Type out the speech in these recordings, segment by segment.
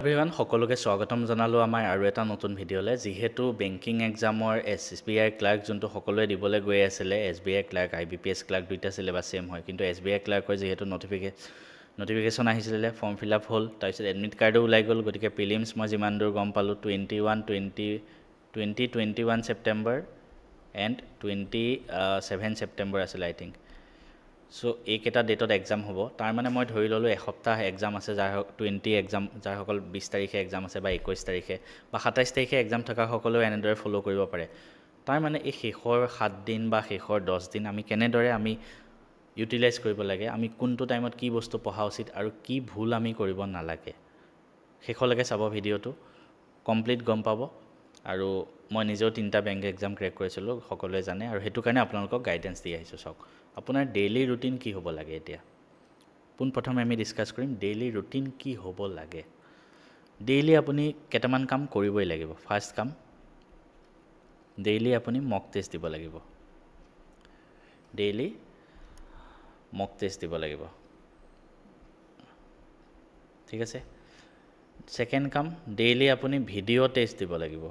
everyone সকলোকে স্বাগতম জনালো আমাৰ আৰু এটা নতুন ভিডিঅ'লে যেহেতু বেংকিং এক্সামৰ SBI ক্লাৰ্ক যোনটো সকলোৱে দিবলৈ গৈ আছিল SBI ক্লাৰ্ক IBPS ক্লাৰ্ক দুইটা সিলেবাস সেম হয় কিন্তু SBI ক্লাৰ্কৰ যেহেতু নটিফিকেশন আহিছিল ফৰ্ম ফিল আপ হ'ল তাৰপিছত এডমিট কাৰ্ডো ওলাই গ'ল গতিকে প্ৰিলিমছ মই যিমান দূৰ গম পালো 21 সেপ্টেম্বৰ এণ্ড 27 সেপ্টেম্বৰ আছিল আই থিংক সো এইকেইটা ডেটত এক্সাম হ'ব তাৰ মানে মই ধৰি ললো এসপ্তাহ এক্সাম আছে যাৰ 20 এক্সাম যাৰ সকল 20 তাৰিখে এক্সাম আছে বা 21 তাৰিখে বা 27 তাৰিখে এক্সাম থকা সকলেও এনেদৰে ফলো কৰিব পাৰে তাৰ মানে এই শেষৰ 7 দিন বা শেষৰ 10 দিন আমি কেনেদৰে আমি ইউটিলাইজ কৰিব লাগে আমি কোনটো টাইমত কি বস্তু পঢ়া উচিত আৰু কি ভুল আমি কৰিব নালাগে শেষলৈকে চাব ভিডিঅ'টো কমপ্লিট গম পাব আৰু মই নিজেও 3টা বেংক এক্সাম ক্ৰেক কৰিছিলোঁ সকলোৱে জানে আৰু হেতু কাৰণে আপোনালোকক গাইডেন্স দি আহিছো সক আপোনাৰ ডেইলি ৰুটিন কি হ'ব লাগে এতিয়া পোন প্ৰথমে আমি ডিসকাস কৰিম ডেইলি ৰুটিন কি হ'ব লাগে ডেইলি আপুনি কেটামান কাম কৰিবই লাগিব ফাৰ্স্ট কাম ডেইলি আপুনি মক টেষ্ট দিব লাগিব ডেইলি মক টেষ্ট দিব লাগিব ঠিক আছে সেকেন্ড কাম ডেইলি আপুনি ভিডিঅ' টেষ্ট দিব লাগিব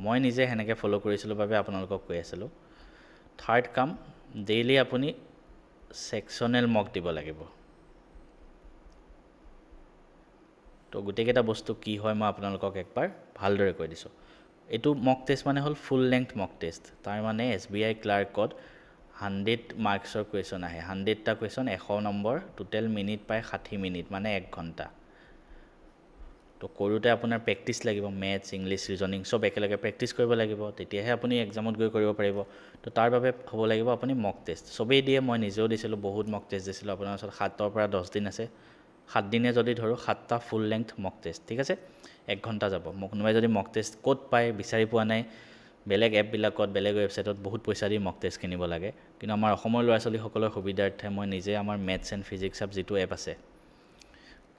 মই নিজে হেনেকে ফলো কৰিছিলো বাবে আপোনালোকক কৈ আছিলো থাৰ্ড কাম ডেইলি আপুনি সেকশনাল মক দিব লাগিব তো গুটেকেটা বস্তু কি হয় মই আপোনালোকক একবাৰ ভালদৰে কৈ দিছো এটো মক টেষ্ট মানে হল ফুল লেংথ মক টেষ্ট তাৰ মানে SBI ক্লাৰ্কত 100 মাৰ্কছৰ কোৱেশ্চন আহে 100 টা কোৱেশ্চন 100 নম্বৰ টোটাল মিনিট পায় 60 মিনিট মানে 1 ঘণ্টা তো কৰোতে আপোনাৰ প্ৰেক্টিস লাগিব ম্যাথছ ইংলিশ ৰিজনিং সব একেলগে প্ৰেক্টিস কৰিব লাগিব তেতিয়াহে আপুনি এক্সামত গৈ কৰিব পাৰিব তো তাৰ বাবে হ'ব লাগিব আপুনি মক টেষ্ট সবেই দিয়ে মই নিজেও দিছিলো বহুত মক টেষ্ট দিছিলো আপোনাৰ ওচৰত 7 ৰ পৰা 10 দিন আছে 7 দিনে যদি ধৰো 7টা ফুল লেংথ মক টেষ্ট ঠিক আছে 1 ঘণ্টা যাব কোনোবাই যদি মক টেষ্ট কোড পায় বিচাৰি পোৱা নাই বেলেগ এপ বিলাকত বেলেগ ওয়েবসাইটত বহুত পইচা দি মক টেষ্ট কিনিব লাগে কিন্তু আমাৰ অসমৰ ল'ৰা-ছোৱালী সকলৰ সুবিধাৰ্থে মই নিজে আমাৰ ম্যাথছ এণ্ড ফিজিক্স আপ যেটো এপ আছে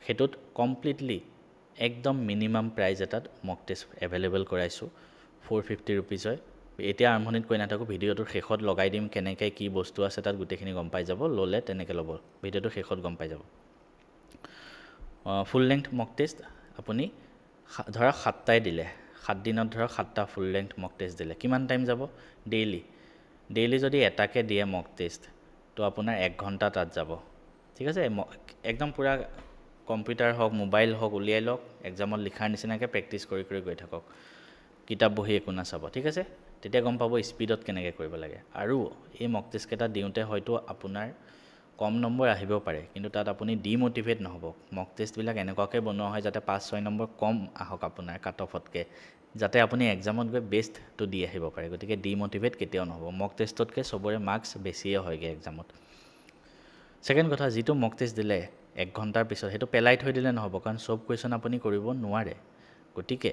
হেতুত কমপ্লিটলি একদম মিনিমাম প্ৰাইস এটাত মক টেষ্ট अवेलेबल কৰাইছো 450 रुपीस হয় এতিয়া আৰম্ভণিত কৈ নাথাকো ভিডিঅটোৰ শেষত লগাই দিম কেনেকৈ কি বস্তু আছে তাত গুটেখিনি গম পাই যাব ললে তেনেকৈ লব ভিডিঅটোৰ শেষত গম পাই যাব ফুল লেংথ মক টেষ্ট আপুনি ধৰা 7টাই দিলে 7 দিনত ধৰা 7টা ফুল লেংথ মক টেষ্ট দিলে কিমান টাইম যাব ডেইলি যদি এটাকে দিয়ে মক টেষ্ট তো আপোনাৰ 1 ঘণ্টা তাত যাব ঠিক আছে একদম পুৰা কম্পিউটাৰ হক মোবাইল হক উলিয়াই লওক এক্সামত লিখাৰ নিচিনাকে প্ৰেক্টিস কৰি গৈ থাকক কিতাপ বহি একো না চাব ঠিক আছে তেতিয়া গম পাব স্পিডত কেনেকৈ কৰিব লাগে আৰু এই মক টেষ্ট কেটা দিওতে হয়তো আপোনাৰ কম নম্বৰ আহিব পাৰে কিন্তু তাত আপুনি ডিমোটিভেট নহব মক টেষ্ট বিলাক এনেকুৱাকে বনোৱা হয় যাতে 5-6 নম্বৰ কম আহক আপোনাৰ কাট অফতকে যাতে আপুনি এক্সামত গৈ বেষ্ট তো দি আহিব পাৰে গতিকে ডিমোটিভেট কেতিয়াও নহব মক টেষ্টতকে সবৰে মাৰ্কস বেছিয়ে হয়গে এক্সামত সেকেন্ড কথা যেটো মক টেষ্ট দিলে 1 ঘণ্টাৰ পিছত হেতু পেলাই থৈ দিলে নহব কাৰণ সব কোৱেশ্চন আপুনি কৰিব নোৱাৰে গতিকে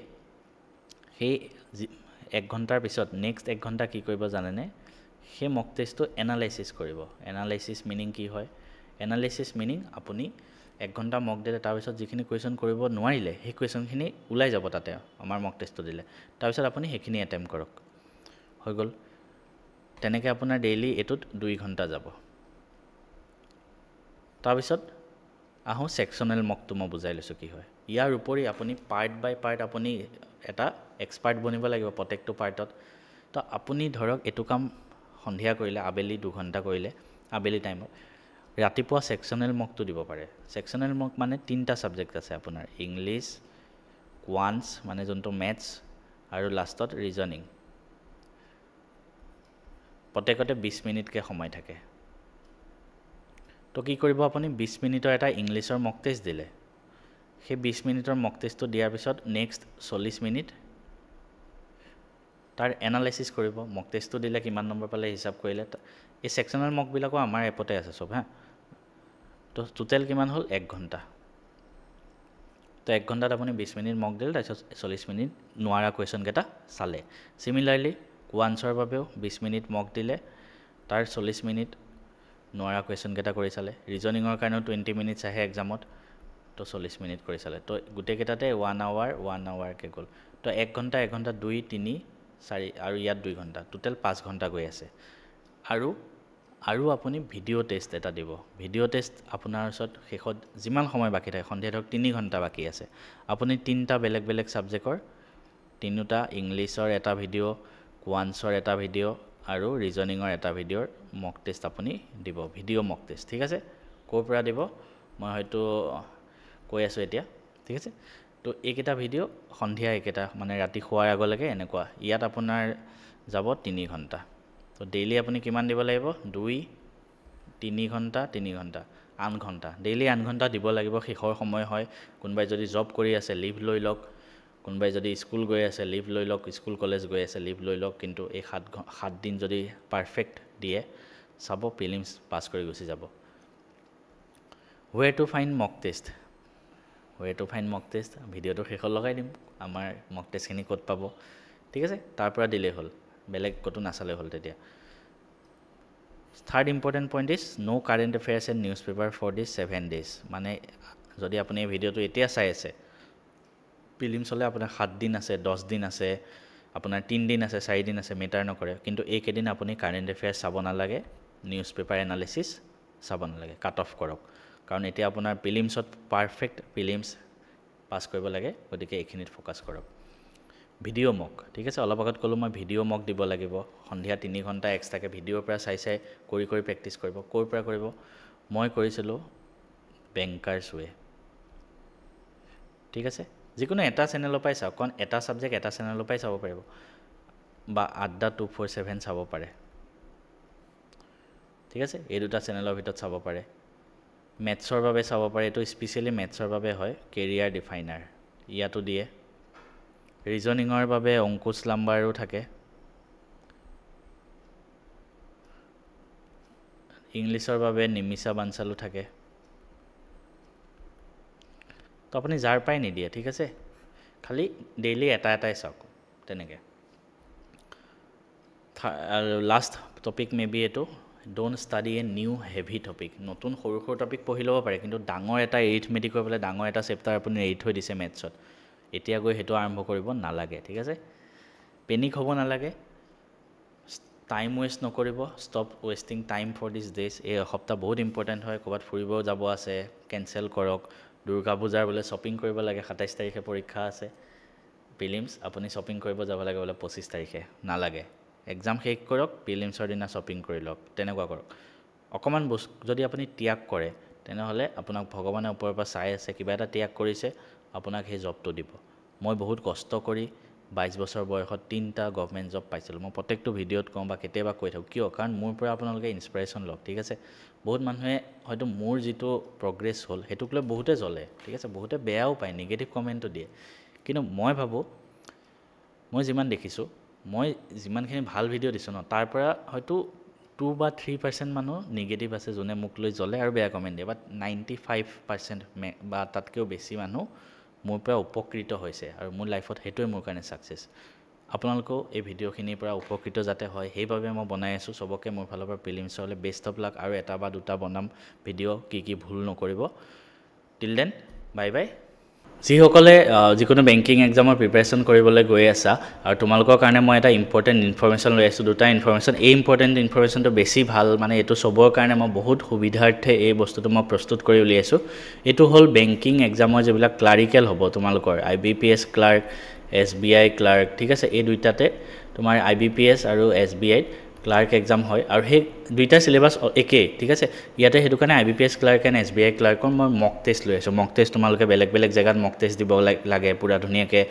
সেই 1 ঘণ্টাৰ পিছত নেক্সট 1 ঘণ্টা কি কৰিব জানেনে সেই মক টেষ্টটো এনালাইসিস কৰিব এনালাইসিস মিনিং কি হয় এনালাইসিস মিনিং আপুনি 1 ঘণ্টা মক দিলে তাৰ পিছত যিখিনি কোৱেশ্চন কৰিব নোৱাৰিলে সেই কোৱেশ্চনখিনি ওলাই যাব তাতে আমাৰ মক টেষ্টটো দিলে তাৰ পিছত আপুনি হেখিনি অ্যাটেম্প কৰক হৈ গল তেনেকৈ আপোনাৰ ডেইলি এটোত 2 ঘণ্টা যাব তাৰ পিছত আহো সেকশনাল মকটো মই বুজাই লৈছো কি হয় ইয়াৰ উপৰি আপুনি পাৰ্ট বাই পাৰ্ট আপুনি এটা এক্সপাৰ্ট বনিব লাগিব প্ৰত্যেকটো পাৰ্টত তো আপুনি ধৰক এটো কাম সন্ধিয়া কৰিলে আবেলি 2 ঘণ্টা কৰিলে আবেলি টাইমত ৰাতিপুৱা সেকশনাল মকটো দিব পাৰে সেকশনাল মক মানে 3টা সাবজেক্ট আছে আপোনাৰ ইংলিশ কোৱান্টছ মানে যোনটো ম্যাথছ আৰু লাষ্টত ৰিজনিং প্ৰত্যেকতে 20 মিনিটকে সময় থাকে তো কি কৰিব আপুনি 20 মিনিটৰ এটা ইংলিশৰ মক টেষ্ট দিলে সেই 20 মিনিটৰ মক টেষ্টটো দিয়াৰ পিছত নেক্সট 40 মিনিট তাৰ এনালাইসিস কৰিব মক টেষ্টটো দিলে কিমান নম্বৰ পালে হিসাব কৰিলে এই সেকশনাল মক বিলাকো আমাৰ এপতে আছে সব হা তো টোটাল কিমান হল 1 ঘণ্টা তো 1 ঘণ্টাত আপুনি 20 মিনিট মক দিলে তাৰপিছত 40 মিনিট নোৱাৰা কোৱেশ্চন কেটা চালে সিমিলাৰলি কোৱান্টছৰ বাবেও 20 মিনিট মক দিলে তাৰ 40 মিনিট নোৱাৰা কোৱেশ্চন কেটা কৰি চালে ৰিজনিংৰ কাৰণে 20 মিনিটস আহে এক্সামত তো 40 মিনিট কৰি চালে তো গুটে কেটাতে 1 আৱাৰ কে গল তো 1 ঘণ্টা 2 3 4 আৰু ইয়াত 2 ঘণ্টা টোটাল 5 ঘণ্টা গৈ আছে আৰু আৰু আপুনি ভিডিঅ' টেষ্ট এটা দিব ভিডিঅ' টেষ্ট আপোনাৰ ওচৰত শেষত যিমান সময় বাকী থাকে সন্ধিয়া ধৰক 3 ঘণ্টা বাকী আছে আপুনি 3টা বেলেগ বেলেগ ছাবজেক্টৰ 3টা ইংলিছৰ এটা ভিডিঅ' কোৱান্সৰ এটা ভিডিঅ' আৰু ৰিজনিঙৰ এটা ভিডিঅ'ৰ মক টেষ্ট আপুনি দিব ভিডিঅ' মক টেষ্ট ঠিক আছে ক'ৰ পৰা দিব মই হয়তো কৈ আছোঁ এতিয়া ঠিক আছে তো এইকেইটা ভিডিঅ' সন্ধিয়া এইকেইটা মানে ৰাতি শোৱাৰ আগলৈকে এনেকুৱা ইয়াত আপোনাৰ যাব 3 ঘণ্টা তো ডেইলি আপুনি কিমান দিব লাগিব 2-3 ঘণ্টা 3 ঘণ্টা 8 ঘণ্টা ডেইলি 8 ঘণ্টা দিব লাগিব শেষৰ সময় হয় কোনোবাই যদি জব কৰি আছে লিভ লৈ লওক কোনোবাই যদি স্কুল গৈ আছে লিভ লৈ লওক স্কুল কলেজ গৈ আছে লিভ লৈ লওক কিন্তু এই 7 দিন যদি পাৰফেক্ট দিয়ে চাব প্ৰিলিমছ পাছ কৰি গুচি যাব where to find mock test ভিডিঅ'টো শেষত লগাই দিম আমাৰ মক টেষ্টখিনি ক'ত পাব ঠিক আছে তাৰ পৰা দিলেই হ'ল বেলেগ ক'তো নাচালে হ'ল তেতিয়া third important point is no current affairs and newspaper for this 7 days মানে যদি আপুনি এই ভিডিঅ'টো এতিয়া চাই আছে প্ৰিলিমছলৈ আপোনাৰ 7 দিন আছে 10 দিন আছে আপোনাৰ 3 দিন আছে 4 দিন আছে মেটাৰ নকৰে কিন্তু এইকেইদিন আপুনি কাৰেণ্ট এফেয়াৰ্ছ চাব নালাগে নিউজ পেপাৰ এনালিচিছ চাব নালাগে কাট অফ কৰক কাৰণ এতিয়া আপোনাৰ প্ৰিলিমছত পাৰফেক্ট প্ৰিলিমছ পাছ কৰিব লাগে গতিকে এইখিনিত ফ'কাছ কৰক ভিডিঅ' মক ঠিক আছে অলপ আগত ক'লোঁ মই ভিডিঅ' মক দিব লাগিব সন্ধিয়া 3 ঘণ্টা এক্সট্ৰাকৈ ভিডিঅ'ৰ পৰা চাই কৰি প্ৰেক্টিছ কৰিব ক'ৰ পৰা কৰিব মই কৰিছিলোঁ বেংকাৰ্ছ ৱে ঠিক আছে যিকোনো এটা চেনেলৰ পৰাই চাওক কাৰণ এটা ছাবজেক্ট এটা চেনেলৰ পৰাই চাব পাৰিব বা আড্ডা 247 চাব পাৰে ঠিক আছে এই দুটা চেনেলৰ ভিতৰত চাব পাৰে মেথছৰ বাবে চাব পাৰে এইটো স্পেচিয়েলি মেথছৰ বাবে হয় কেৰিয়াৰ ডিফাইনাৰ ইয়াতো দিয়ে ৰিজনিঙৰ বাবে অংকুশ লাম্বাৰো থাকে ইংলিছৰ বাবে নিমিষা বানচালো থাকে তো আপুনি যাৰ পাই নিদিয়ে ঠিক আছে খালি ডেইলি এটাই চাওক তেনেকৈ আৰু লাষ্ট টপিক মে বি এইটো don't study a new heavy topic নতুন সৰু টপিক পঢ়ি ল'ব পাৰে কিন্তু ডাঙৰ এটা এৰিথমেটিক কৰি পেলাই ডাঙৰ এটা চেপ্টাৰ আপুনি এৰি থৈ দিছে মেথছত এতিয়া গৈ সেইটো আৰম্ভ কৰিব নালাগে ঠিক আছে পেনিক হ'ব নালাগে টাইম ৱেষ্ট নকৰিব stop wasting time for this days এই এসপ্তাহ বহুত ইম্পৰ্টেণ্ট হয় ক'ৰবাত ফুৰিব যাব আছে কেঞ্চেল কৰক দুৰ্গা পূজাৰ বোলে শ্বপিং কৰিব লাগে 27 তাৰিখে পৰীক্ষা আছে প্ৰিলিমছ আপুনি শ্বপিং কৰিব যাব লাগে বোলে 25 তাৰিখে নালাগে এক্সাম শেষ কৰক প্ৰিলিমছৰ দিনা শ্বপিং কৰি লওক তেনেকুৱা কৰক অকণমান বস্তু যদি আপুনি ত্যাগ কৰে তেনেহ'লে আপোনাক ভগৱানে ওপৰৰ পৰা চাই আছে কিবা এটা ত্যাগ কৰিছে আপোনাক সেই জবটো দিব মই বহুত কষ্ট কৰি 22 বছৰ বয়সত 3টা গভৰ্ণমেণ্ট জব পাইছিলোঁ মই প্ৰত্যেকটো ভিডিঅ'ত কওঁ বা কেতিয়াবা কৈ থাকোঁ কিয় কাৰণ মোৰ পৰা আপোনালোকে ইনস্পিৰেশ্যন লওক ঠিক আছে বহুত মানুহে হয়তো মোৰ যিটো প্ৰগ্ৰেছ হ'ল সেইটোক লৈ বহুতে জ্বলে ঠিক আছে বহুতে বেয়াও পায় নিগেটিভ কমেণ্টো দিয়ে কিন্তু মই ভাবোঁ মই যিমান দেখিছোঁ মই যিমানখিনি ভাল ভিডিঅ' দিছোঁ ন তাৰ পৰা হয়তো 2 বা 3% মানুহ নিগেটিভ আছে যোনে মোক লৈ জ্বলে আৰু বেয়া কমেণ্ট দিয়ে বাট 95% বা তাতকৈও বেছি মানুহ মোৰ পৰা উপকৃত হৈছে আৰু মোৰ লাইফত সেইটোৱে মোৰ কাৰণে ছাকচেছ আপোনালোকেও এই ভিডিঅ'খিনিৰ পৰা উপকৃত যাতে হয় সেইবাবে মই বনাই আছোঁ চবকে মোৰ ফালৰ পৰা প্ৰিলিমছলৈ বেষ্ট অফ লাক আৰু এটা বা দুটা বনাম ভিডিঅ' কি ভুল নকৰিব টিল দেন বাই বাই যিসকলে যিকোনো বেংকিং এক্সামৰ প্ৰিপাৰেশ্যন কৰিবলৈ গৈ আছা আৰু তোমালোকৰ কাৰণে মই এটা ইম্পৰ্টেণ্ট ইনফৰমেশ্যন লৈ আছোঁ দুটা ইনফৰমেশ্যন এই ইম্পৰ্টেণ্ট ইনফৰমেশ্যনটো বেছি ভাল মানে এইটো চবৰ কাৰণে মই বহুত সুবিধাৰ্থে এই বস্তুটো মই প্ৰস্তুত কৰি উলিয়াইছোঁ এইটো হ'ল বেংকিং এক্সামৰ যিবিলাক ক্লাৰিকেল হ'ব তোমালোকৰ IBPS ক্লাৰ্ক SBI ক্লাৰ্ক ঠিক আছে এই দুইটাতে তোমাৰ IBPS আৰু SBI ক্লাৰ্ক এক্সাম হয় আৰু সেই দুইটা সিলেবাস একেই ঠিক আছে ইয়াতে সেইটো কাৰণে IBPS ক্লাৰ্ক এণ্ড SBI ক্লাৰ্কৰ মই মক টেষ্ট লৈ আছোঁ মক টেষ্ট তোমালোকে বেলেগ জেগাত মক টেষ্ট দিব লাগে পুৰা ধুনীয়াকৈ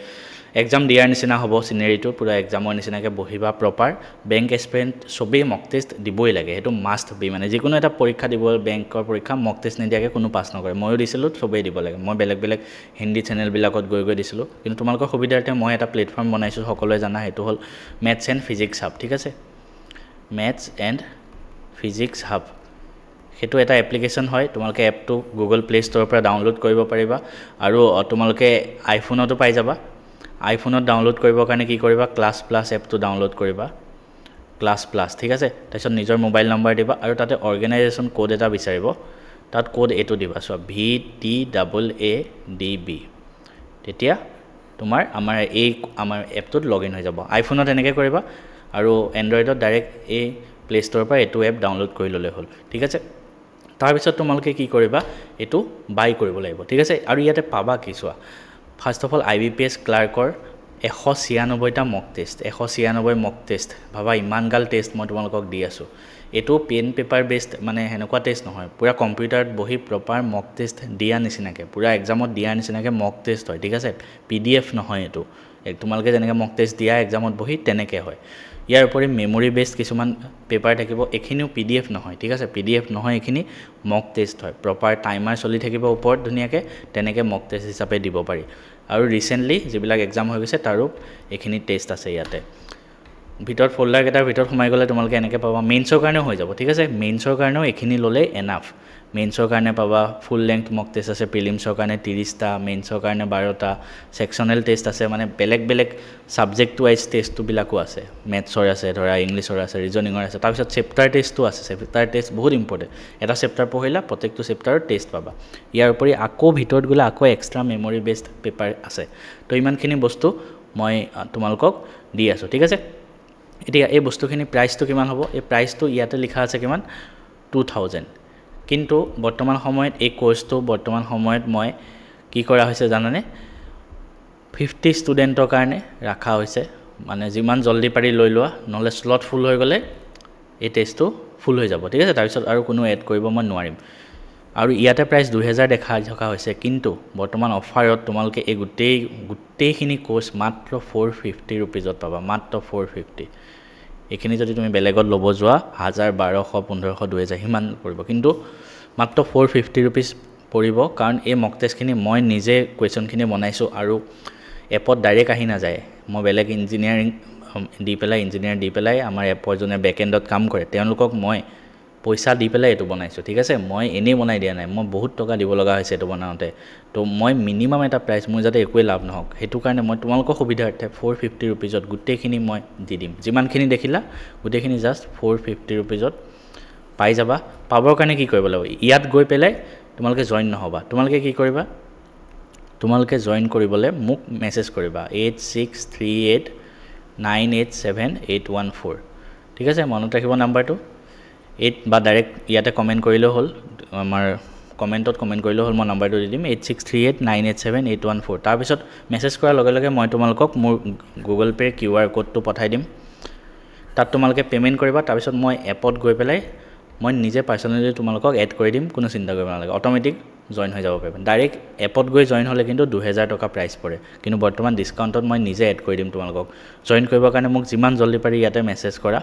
এক্সাম দিয়াৰ নিচিনা হ'ব চিনেৰিটো পুৰা এক্সামৰ নিচিনাকৈ বহিবা প্ৰপাৰ বেংক এক্সপেৰিয়েঞ্চ চবেই মক টেষ্ট দিবই লাগে সেইটো মাষ্ট বি মানে যিকোনো এটা পৰীক্ষা দিব বেংকৰ পৰীক্ষা মক টেষ্ট নিদিয়াকৈ কোনো পাছ নকৰে ময়ো দিছিলোঁ চবেই দিব লাগে মই বেলেগ হিন্দী চেনেলবিলাকত গৈ দিছিলোঁ কিন্তু তোমালোকৰ সুবিধাৰ্থে মই এটা প্লেটফৰ্ম বনাইছোঁ সকলোৱে জানা সেইটো হ'ল মেথছ এণ্ড ফিজিক্স হাব ঠিক আছে মেথছ এণ্ড ফিজিক্স হাব সেইটো এটা এপ্লিকেশ্যন হয় তোমালোকে এপটো গুগল প্লে ষ্ট'ৰৰ পৰা ডাউনলোড কৰিব পাৰিবা আৰু তোমালোকে আইফোনতো পাই যাবা আইফোনত ডাউনলোড কৰিবৰ কাৰণে কি কৰিবা ক্লাছ প্লাছ এপটো ডাউনলোড কৰিবা ক্লাছ প্লাছ ঠিক আছে তাৰপিছত নিজৰ মোবাইল নম্বৰ দিবা আৰু তাতে অৰ্গেনাইজেশ্যন কোড এটা বিচাৰিব তাত কোড এইটো দিবা চোৱা VTAADB তেতিয়া তোমাৰ আমাৰ এপটোত লগ ইন হৈ যাব আইফোনত এনেকৈ কৰিবা আৰু এণ্ড্ৰইডত ডাইৰেক্ট এই প্লে ষ্ট'ৰৰ পৰা এইটো এপ ডাউনলোড কৰি ল'লে হ'ল ঠিক আছে তাৰপিছত তোমালোকে কি কৰিবা এইটো বাই কৰিব লাগিব ঠিক আছে আৰু ইয়াতে পাবা কি চোৱা ফাৰ্ষ্ট অফ অল IBPS ক্লাৰ্কৰ 196টা মক টেষ্ট 196 মক টেষ্ট ভাবা ইমানগাল টেষ্ট মই তোমালোকক দি আছোঁ এইটো পেন পেপাৰ বেসড মানে হেনেকুৱা টেষ্ট নহয় পুৰা কম্পিউটাৰত বহি প্ৰপাৰ মক টেষ্ট দিয়া নিচিনাকে পুৰা এক্সামত দিয়া নিচিনাকে মক টেষ্ট হয় ঠিক আছে PDF নহয় এইটো তোমালোকে যেনেকৈ মক টেষ্ট দিয়া এক্সামত বহি তেনেকৈ হয় ইয়াৰ উপৰি মেমৰি বেসড কিছুমান পেপাৰ থাকিব এখিনিও PDF নহয় ঠিক আছে PDF নহয় এখিনি মক টেষ্ট হয় প্ৰপাৰ টাইমাৰ চলি থাকিব ওপৰত ধুনীয়াকৈ তেনেকৈ মক টেষ্ট হিচাপে দিব পাৰি আৰু ৰিসেন্টলি যিবিলাক এক্সাম হৈ গৈছে তাৰো এখিনি টেষ্ট আছে ইয়াতে ভিতৰত ফোল্ডাৰ কেটাৰ ভিতৰত সোমাই গ'লে তোমালোকে এনেকৈ পাবা মেইনছৰ কাৰণেও হৈ যাব ঠিক আছে মেইনছৰ কাৰণেও এখিনি ল'লে এনাফ মেইনছৰ কাৰণে পাবা ফুল লেংথ মক টেষ্ট আছে প্ৰিলিমছৰ কাৰণে 30টা মেইনছৰ কাৰণে 12টা সেকশনাল টেষ্ট আছে মানে বেলেগ বেলেগ সাবজেক্ট ওয়াইজ টেষ্টবিলাকো আছে মেথছৰ আছে ধৰা ইংলিছৰ আছে ৰিজনিঙৰ আছে তাৰপিছত চেপ্টাৰ টেষ্টটো আছে চেপ্টাৰ টেষ্ট বহুত ইম্পৰ্টেণ্ট এটা চেপ্টাৰ পঢ়িলা প্ৰত্যেকটো চেপ্টাৰৰ টেষ্ট পাবা ইয়াৰ উপৰি আকৌ ভিতৰত গ'লে আকৌ এক্সট্ৰা মেমৰি বেসড পেপাৰ আছে তো ইমানখিনি বস্তু মই তোমালোকক দি আছোঁ ঠিক আছে এতিয়া এই বস্তুখিনি প্ৰাইচটো কিমান হ'ব এই প্ৰাইচটো ইয়াতে লিখা আছে কিমান 2000 কিন্তু বৰ্তমান সময়ত এই কোৰ্সটো বৰ্তমান সময়ত মই কি কৰা হৈছে জানানে 50 ষ্টুডেন্টৰ কাৰণে ৰাখা হৈছে মানে যিমান জলদি পাৰি লৈ লোৱা নহলে স্লট ফুল হৈ গলে এই টেষ্টটো ফুল হৈ যাব ঠিক আছে তাৰপিছত আৰু কোনো এড কৰিব মই নোৱাৰিম আৰু ইয়াতে প্ৰাইস 2000 দেখা থকা হৈছে কিন্তু বৰ্তমান অফাৰত তোমালোকে এই গোটেইখিনি কোৰ্স মাত্ৰ 450 रुपीजত পাবা মাত্ৰ 450 এখিনি যদি তুমি বেলেগত লব যোৱা 1000 1200 1500 2000 হিমান পৰিব কিন্তু মাত্ৰ 450 रुपीज পৰিব কাৰণ এই মক টেষ্টখিনি মই নিজে কোৱেশ্চনখিনি বনাইছো আৰু এপত ডাইৰেক্ট আহি না যায় মই বেলেগ ইঞ্জিনিয়াৰিং ইঞ্জিনিয়াৰ দি পেলাই আমাৰ এপৰ জনে বেকএন্ডত কাম কৰে তেওঁলোকক মই পইচা দি পেলাই এটো বনাইছো ঠিক আছে মই এনে বনাই দিয়া নাই মই বহুত টকা দিব লগা হৈছে এটো বনাওতে তো মই মিনিমাম এটা প্ৰাইস মই যাতে একোই লাভ নহওক হেতু কাৰণে মই তোমালোকৰ সুবিধাৰ্থে 450 रुपीजত গুটেইখিনি মই দি দিম যিমানখিনি দেখিলা গুটেইখিনি জাস্ট 450 रुपीजত পাই যাবা পাবৰ কাৰণে কি কৰিব লাগিব ইয়াত গৈ পেলাই তোমালোকে জয়েন নহবা তোমালোকে কি কৰিবা তোমালোকে জয়েন কৰিবলে মোক মেসেজ কৰিবা 8638987814 ঠিক আছে মনত ৰাখিব নাম্বাৰটো 8 বা ডাইৰেক্ট ইয়াতে কমেন্ট কৰিলে হ'ল আমাৰ কমেন্টত কমেন্ট কৰিলে হ'ল মই নাম্বাৰটো দি দিম 8638987814 তাৰ পিছত মেসেজ কৰাৰ লগে লগে মই তোমালোকক মোৰ গুগল পে QR কোডটো পঠাই দিম তাত তোমালোকে পেমেন্ট কৰিবা তাৰ পিছত মই এপত গৈ পেলাই মই নিজে পাৰ্সোনালি তোমালোকক এড কৰি দিম কোনো চিন্তা কৰিব নালাগে অটোমেটিক জয়েন হৈ যাব পাৰিবা ডাইৰেক্ট এপত গৈ জয়েন হলে কিন্তু 2000 টকা প্ৰাইস পৰে কিন্তু বৰ্তমান ডিসকাউন্টত মই নিজে এড কৰি দিম তোমালোকক জয়েন কৰিবৰ কাৰণে মোক যিমান জলদি পাৰি ইয়াতে মেসেজ কৰা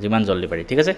যিমান জলদি পাৰি ঠিক আছে